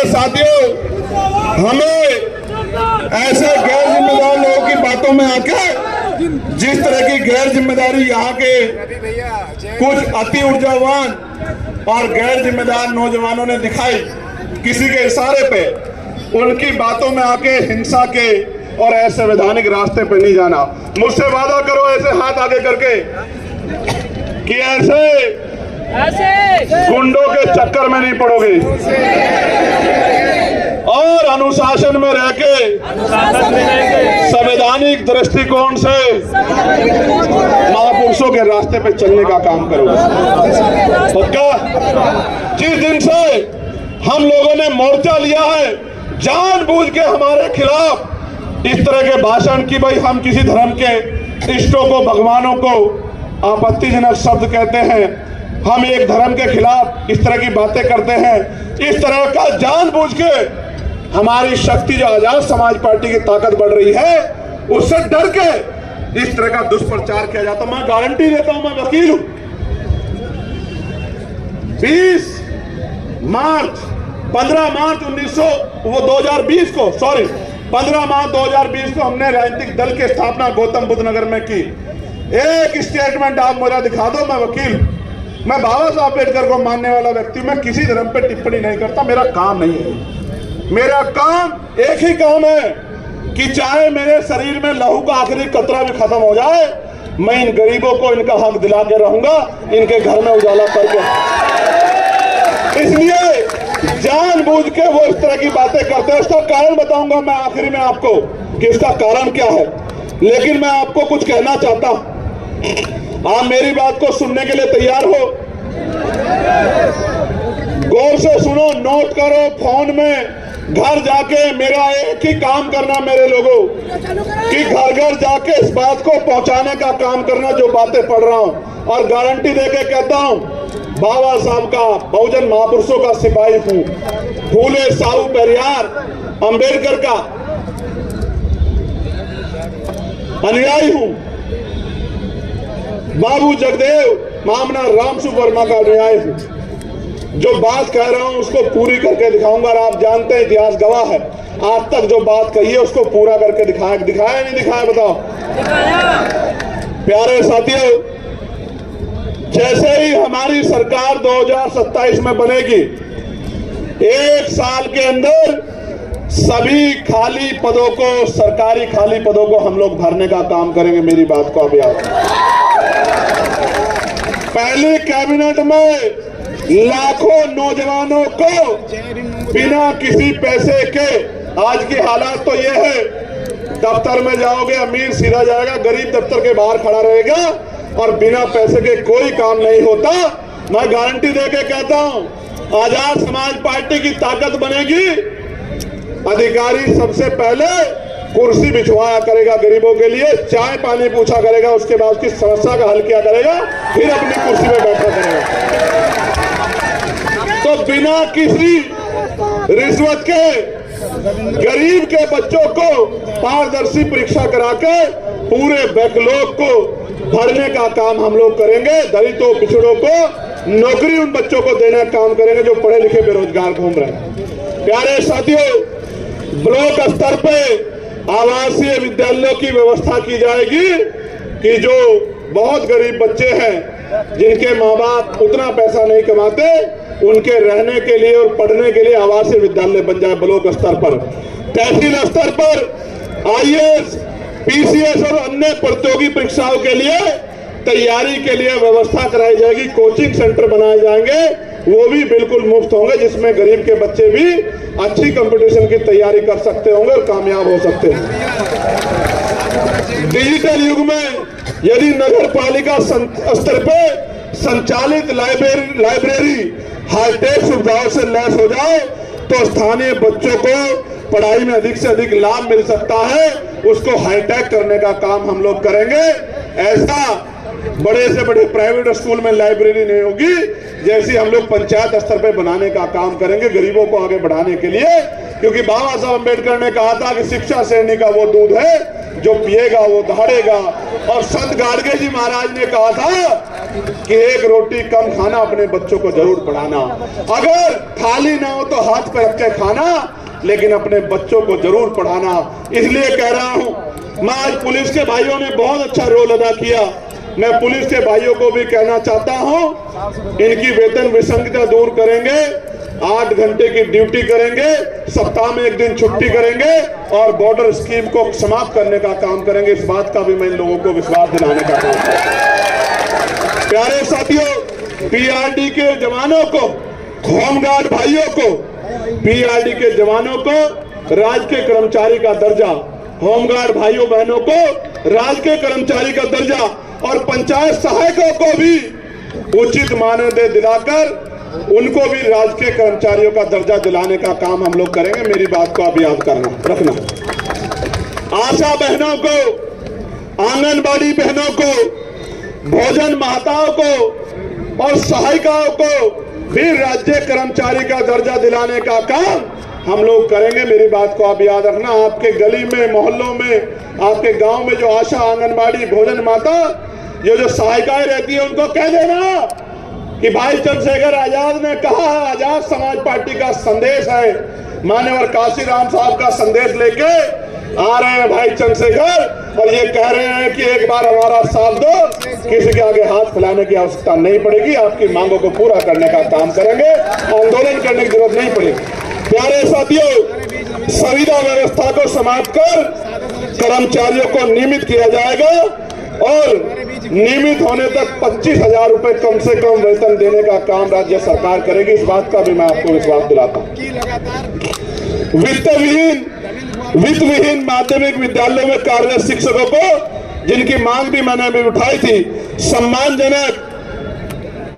प्यारे साथियों, हमें ऐसे गैर जिम्मेदार लोगों की बातों में आके जिस तरह की गैर जिम्मेदारी यहाँ के कुछ अति ऊर्जावान और गैर जिम्मेदार नौजवानों ने दिखाई किसी के इशारे पे, उनकी बातों में आके हिंसा के और असंवैधानिक रास्ते पे नहीं जाना। मुझसे वादा करो ऐसे हाथ आगे करके कि ऐसे गुंडों के चक्कर में नहीं पड़ोगे और अनुशासन में रह के संवैधानिक दृष्टिकोण से महापुरुषों के रास्ते पे चलने का काम करोगे। पक्का? जिस दिन से हम लोगों ने मोर्चा लिया है जानबूझ के हमारे खिलाफ इस तरह के भाषण की भाई हम किसी धर्म के इष्टों को, भगवानों को आपत्तिजनक शब्द कहते हैं, हम एक धर्म के खिलाफ इस तरह की बातें करते हैं, इस तरह का जानबूझ के हमारी शक्ति जो आजाद समाज पार्टी की ताकत बढ़ रही है उससे डर के इस तरह का दुष्प्रचार किया जाता। मैं गारंटी देता हूं, मैं वकील हूं, 15 मार्च 2020 को हमने राजनीतिक दल की स्थापना गौतम बुद्ध नगर में की। एक स्टेटमेंट आप मेरा दिखा दो, मैं वकील, मैं बाबा साहब अम्बेडकर को मानने वाला व्यक्ति, मैं किसी धर्म पे टिप्पणी नहीं करता, मेरा काम नहीं है। मेरा काम एक ही काम है कि चाहे मेरे शरीर में लहू का आखिरी कतरा भी खत्म हो जाए, मैं इन गरीबों को इनका हक दिला के रहूंगा, इनके घर में उजाला करके। इसलिए जानबूझ के वो इस तरह की बातें करते हैं। इसका कारण बताऊंगा मैं आखिरी में आपको कि इसका कारण क्या है, लेकिन मैं आपको कुछ कहना चाहता हूं। आप मेरी बात को सुनने के लिए तैयार हो? गौर से सुनो, नोट करो फोन में, घर जाके मेरा एक ही काम करना मेरे लोगों कि घर घर जाके इस बात को पहुंचाने का काम करना जो बातें पढ़ रहा हूं, और गारंटी देके कहता हूं बाबा साहब का, बहुजन महापुरुषों का सिपाही हूं, फूले साहू पेरियार अंबेडकर का अनुयायी हूं, बाबू जगदेव मामना रामसु वर्मा का अनुयायी हूं। जो बात कह रहा हूं उसको पूरी करके दिखाऊंगा, और आप जानते हैं इतिहास गवाह है, आज तक जो बात कही है उसको पूरा करके दिखाया नहीं दिखाया? बताओ। प्यारे साथियों, जैसे ही हमारी सरकार 2027 में बनेगी, एक साल के अंदर सभी खाली पदों को, सरकारी खाली पदों को हम लोग भरने का काम करेंगे। मेरी बात को अब याद। पहले कैबिनेट में लाखों नौजवानों को बिना किसी पैसे के, आज की हालात तो ये है, दफ्तर में जाओगे अमीर सीधा जाएगा, गरीब दफ्तर के बाहर खड़ा रहेगा और बिना पैसे के कोई काम नहीं होता। मैं गारंटी देके कहता हूं, आजाद समाज पार्टी की ताकत बनेगी, अधिकारी सबसे पहले कुर्सी बिछवाया करेगा गरीबों के लिए, चाय पानी पूछा करेगा, उसके बाद उसकी समस्या का हल किया करेगा, फिर अपनी कुर्सी में बैठा करेगा। तो बिना किसी रिश्वत के गरीब के बच्चों को पारदर्शी परीक्षा करा के पूरे बैकलॉग को भरने का काम हम लोग करेंगे। दलितों, पिछड़ों को नौकरी उन बच्चों को देने का काम करेंगे जो पढ़े लिखे बेरोजगार घूम रहे हैं। प्यारे साथियों, ब्लॉक स्तर पे आवासीय विद्यालयों की व्यवस्था की जाएगी कि जो बहुत गरीब बच्चे हैं जिनके माँ बाप उतना पैसा नहीं कमाते, उनके रहने के लिए और पढ़ने के लिए आवासीय विद्यालय बन जाए ब्लॉक स्तर पर। तहसील स्तर पर आईएएस, पीसीएस और अन्य प्रतियोगी परीक्षाओं के लिए तैयारी के लिए व्यवस्था कराई जाएगी, कोचिंग सेंटर बनाए जाएंगे, वो भी बिल्कुल मुफ्त होंगे, जिसमें गरीब के बच्चे भी अच्छी कंपटीशन की तैयारी कर सकते होंगे और कामयाब हो सकते हैं। डिजिटल युग में यदि नगर पालिका स्तर पे संचालित लाइब्रेरी हाईटेक सुविधाओं से लैस हो जाए तो स्थानीय बच्चों को पढ़ाई में अधिक से अधिक लाभ मिल सकता है। उसको हाईटेक करने का काम हम लोग करेंगे। ऐसा बड़े से बड़े प्राइवेट स्कूल में लाइब्रेरी नहीं होगी, जैसी हम लोग पंचायत स्तर पे बनाने का काम करेंगे गरीबों को आगे बढ़ाने के लिए। क्योंकि बाबा साहब अम्बेडकर ने कहा था कि शिक्षा श्रेणी का वो दूध है जो पिएगा वो दहाड़ेगा। और संत गाडगे जी महाराज ने कहा था कि एक रोटी कम खाना, अपने बच्चों को जरूर पढ़ाना। अगर थाली ना हो तो हाथ पे रख के खाना, लेकिन अपने बच्चों को जरूर पढ़ाना। इसलिए कह रहा हूं, मैं आज पुलिस के भाइयों ने बहुत अच्छा रोल अदा किया। मैं पुलिस के भाइयों को भी कहना चाहता हूं, इनकी वेतन विसंगति दूर करेंगे, 8 घंटे की ड्यूटी करेंगे, सप्ताह में 1 दिन छुट्टी करेंगे और बॉर्डर स्कीम को समाप्त करने का काम करेंगे। इस बात का भी मैं इन लोगों को विश्वास दिलाने का काम करूंगा। प्यारे साथियों, पीआरडी के जवानों को, होमगार्ड भाइयों को, पीआरडी के जवानों को राजकीय कर्मचारी का दर्जा, होमगार्ड भाइयों बहनों को राजकीय कर्मचारी का दर्जा और पंचायत सहायकों को भी उचित मानदेय दिलाकर उनको भी राजकीय कर्मचारियों का दर्जा दिलाने का काम हम लोग करेंगे। मेरी बात को आप याद करना रखना। आशा बहनों को, आंगनबाड़ी बहनों को, भोजन महताओं को और सहायिकाओं को भी राज्य कर्मचारी का दर्जा दिलाने का काम हम लोग करेंगे। मेरी बात को आप याद रखना। आपके गली में, मोहल्लों में, आपके गांव में जो आशा, आंगनबाड़ी, भोजन माता, ये जो सहायिकाएं रहती है, उनको कह देना कि भाई चंद्रशेखर आजाद ने कहा, आजाद समाज पार्टी का संदेश है, मान्यवर काशीराम साहब का संदेश लेके आ रहे हैं भाई चंद्रशेखर, और ये कह रहे हैं कि एक बार हमारा साथ दो, किसी के आगे हाथ फैलाने की आवश्यकता नहीं पड़ेगी, आपकी मांगों को पूरा करने का काम करेंगे, आंदोलन करने की जरूरत नहीं पड़ेगी। प्यारे साथियों, संविदा व्यवस्था को समाप्त कर कर्मचारियों को नियमित किया जाएगा और नियमित होने तक 25,000 रुपए कम से कम वेतन देने का काम राज्य सरकार करेगी। इस बात का भी मैं आपको विश्वास दिलाता हूं। वित्त विहीन माध्यमिक विद्यालयों में कार्यरत शिक्षकों को, जिनकी मांग भी मैंने अभी उठाई थी, सम्मानजनक